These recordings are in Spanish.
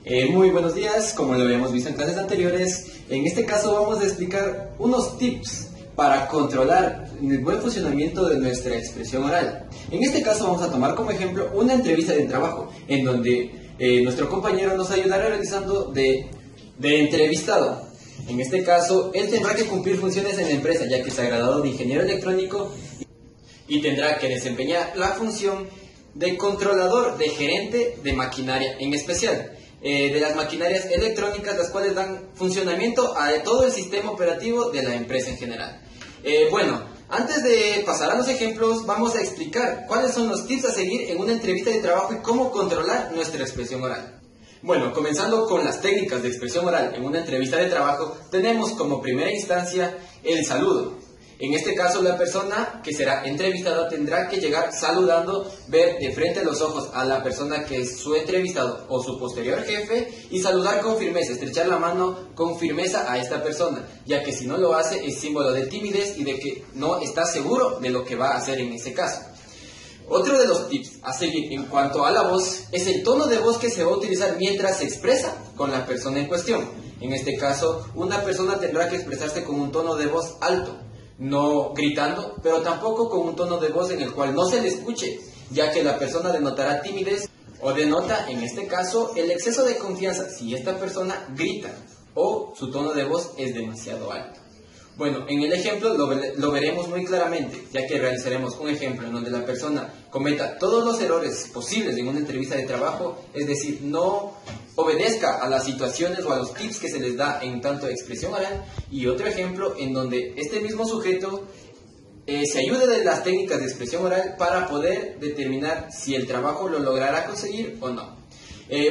Muy buenos días, como lo habíamos visto en clases anteriores, en este caso vamos a explicar unos tips para controlar el buen funcionamiento de nuestra expresión oral. En este caso vamos a tomar como ejemplo una entrevista de trabajo, en donde nuestro compañero nos ayudará realizando de entrevistado. En este caso, él tendrá que cumplir funciones en la empresa, ya que se ha graduado de ingeniero electrónico y tendrá que desempeñar la función de controlador, de gerente de maquinaria en especial. De las maquinarias electrónicas, las cuales dan funcionamiento a todo el sistema operativo de la empresa en general. Bueno, antes de pasar a los ejemplos, vamos a explicar cuáles son los tips a seguir en una entrevista de trabajo y cómo controlar nuestra expresión oral. Bueno, comenzando con las técnicas de expresión oral en una entrevista de trabajo, tenemos como primera instancia el saludo. En este caso, la persona que será entrevistada tendrá que llegar saludando, ver de frente a los ojos a la persona que es su entrevistado o su posterior jefe y saludar con firmeza, estrechar la mano con firmeza a esta persona, ya que si no lo hace es símbolo de timidez y de que no está seguro de lo que va a hacer en ese caso. Otro de los tips a seguir en cuanto a la voz es el tono de voz que se va a utilizar mientras se expresa con la persona en cuestión. En este caso, una persona tendrá que expresarse con un tono de voz alto, no gritando, pero tampoco con un tono de voz en el cual no se le escuche, ya que la persona denotará timidez o denota, en este caso, el exceso de confianza si esta persona grita o su tono de voz es demasiado alto. Bueno, en el ejemplo lo veremos muy claramente, ya que realizaremos un ejemplo en donde la persona cometa todos los errores posibles en una entrevista de trabajo, es decir, no obedezca a las situaciones o a los tips que se les da en tanto expresión oral, y otro ejemplo en donde este mismo sujeto se ayude de las técnicas de expresión oral para poder determinar si el trabajo lo logrará conseguir o no.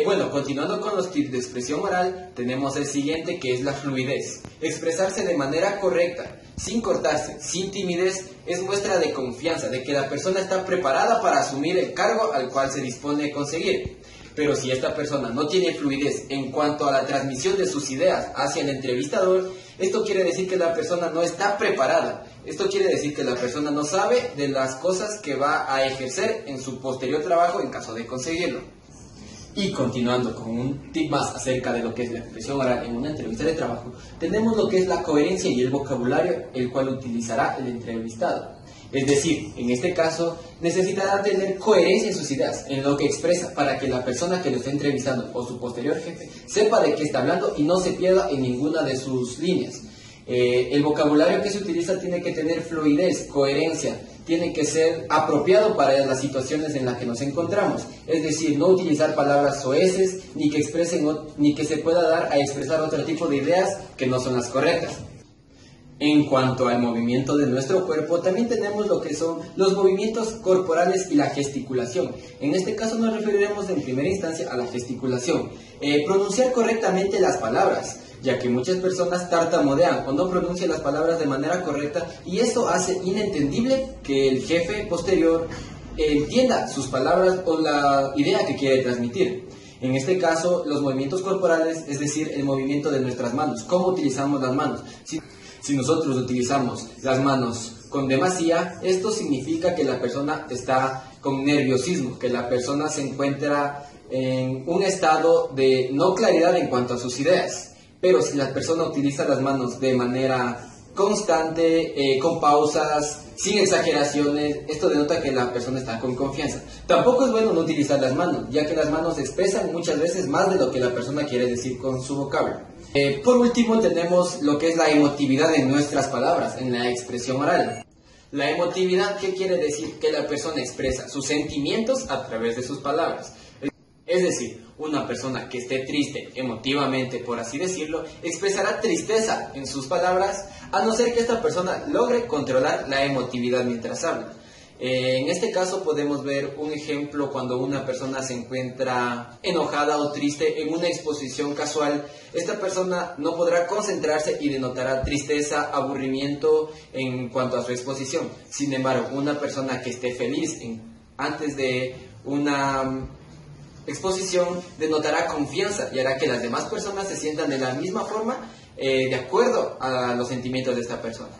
Bueno, continuando con los tips de expresión oral, tenemos el siguiente, que es la fluidez. Expresarse de manera correcta, sin cortarse, sin timidez, es muestra de confianza, de que la persona está preparada para asumir el cargo al cual se dispone de conseguir. Pero si esta persona no tiene fluidez en cuanto a la transmisión de sus ideas hacia el entrevistador, esto quiere decir que la persona no está preparada. Esto quiere decir que la persona no sabe de las cosas que va a ejercer en su posterior trabajo en caso de conseguirlo. Y continuando con un tip más acerca de lo que es la expresión oral en una entrevista de trabajo, tenemos lo que es la coherencia y el vocabulario el cual utilizará el entrevistado. Es decir, en este caso, necesitará tener coherencia en sus ideas, en lo que expresa, para que la persona que lo esté entrevistando o su posterior jefe sepa de qué está hablando y no se pierda en ninguna de sus líneas. El vocabulario que se utiliza tiene que tener fluidez, coherencia, tiene que ser apropiado para las situaciones en las que nos encontramos. Es decir, no utilizar palabras soeces, ni que expresen, ni que se pueda dar a expresar otro tipo de ideas que no son las correctas. En cuanto al movimiento de nuestro cuerpo, también tenemos lo que son los movimientos corporales y la gesticulación. En este caso nos referiremos en primera instancia a la gesticulación. Pronunciar correctamente las palabras, ya que muchas personas tartamudean o no pronuncian las palabras de manera correcta y eso hace inentendible que el jefe posterior entienda sus palabras o la idea que quiere transmitir. En este caso, los movimientos corporales, es decir, el movimiento de nuestras manos, cómo utilizamos las manos. Si nosotros utilizamos las manos con demasía, esto significa que la persona está con nerviosismo, que la persona se encuentra en un estado de no claridad en cuanto a sus ideas. Pero si la persona utiliza las manos de manera constante, con pausas, sin exageraciones, esto denota que la persona está con confianza. Tampoco es bueno no utilizar las manos, ya que las manos expresan muchas veces más de lo que la persona quiere decir con su vocablo. Por último, tenemos lo que es la emotividad en nuestras palabras, en la expresión oral. La emotividad, ¿qué quiere decir? Que la persona expresa sus sentimientos a través de sus palabras. Es decir, una persona que esté triste emotivamente, por así decirlo, expresará tristeza en sus palabras, a no ser que esta persona logre controlar la emotividad mientras habla. En este caso podemos ver un ejemplo cuando una persona se encuentra enojada o triste en una exposición casual. Esta persona no podrá concentrarse y denotará tristeza, aburrimiento en cuanto a su exposición. Sin embargo, una persona que esté feliz antes de una exposición denotará confianza y hará que las demás personas se sientan de la misma forma, de acuerdo a los sentimientos de esta persona.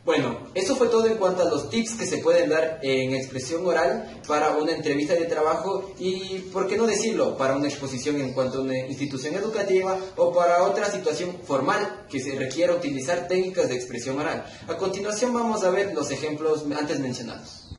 Bueno, eso fue todo en cuanto a los tips que se pueden dar en expresión oral para una entrevista de trabajo y, por qué no decirlo, para una exposición en cuanto a una institución educativa o para otra situación formal que se requiera utilizar técnicas de expresión oral. A continuación vamos a ver los ejemplos antes mencionados.